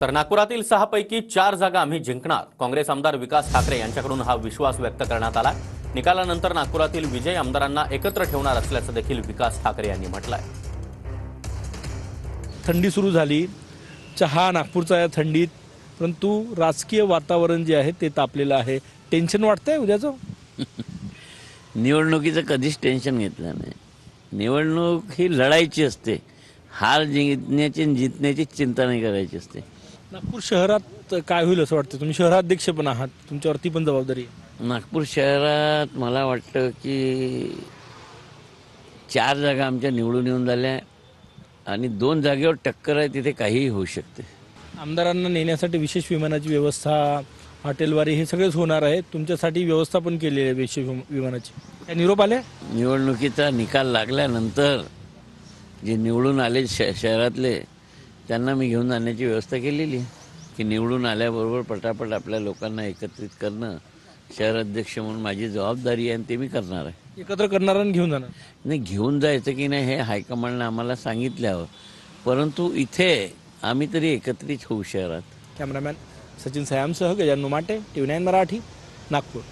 तर नागपुरातील 6 पैकी 4 जागा आम्ही जिंकणार, काँग्रेस आमदार विकास ठाकरे यांच्याकडून हा विश्वास व्यक्त करण्यात आला। निकालानंतर नागपुरातील विजय आमदारांना एकत्र ठेवणार असल्याचं देखील विकास ठाकरे यांनी म्हटलंय। थंडी सुरू झाली, चहा नागपूरचा या थंडीत, परंतु राजकीय वातावरण जे आहे ते तापलेलं आहे। टेन्शन वाटतंय उद्याचं? निवडणुकीचं कधीच टेन्शन घेतलं नाही। निवडणूक ही लढायची असते, हार जिंकण्याची चिंता नाही करायची असते। नागपूर शहरात काय होईल असं वाटतं? तुम्ही शहराध्यक्ष पण आहात, तुमच्यावरती पण जबाबदारी आहे। नागपूर शहरात मला वाटतं की 4 जागा आमच्या निवडून येऊन झाल्या आणि 2 जागेवर टक्कर आहे, तिथे काहीही होऊ शकते। आमदारांना नेण्यासाठी विशेष विमानाची व्यवस्था, हॉटेलवारी हे सगळेच होणार आहे। तुमच्यासाठी व्यवस्था पण केली आहे विशेष विमानाची। काय निरोप आले? निवडणुकीचा निकाल लागल्यानंतर जे निवडून आले शहरातले त्यांना मी घेऊन जाण्याची व्यवस्था केलेली आहे की निवडून आल्याबरोबर पटापट आपल्या लोकांना एकत्रित करणं शहर अध्यक्ष म्हणून माझी जबाबदारी आहे आणि ते मी करणार आहे। एकत्र करणार आणि घेऊन जाणार? नाही, घेऊन जायचं की नाही हे हायकमांडने आम्हाला सांगितल्यावर, परंतु इथे आम्ही तरी एकत्रित होऊ शहरात। कॅमेरामॅन सचिन सयामसह गजानन माटे, TV9 मराठी, नागपूर।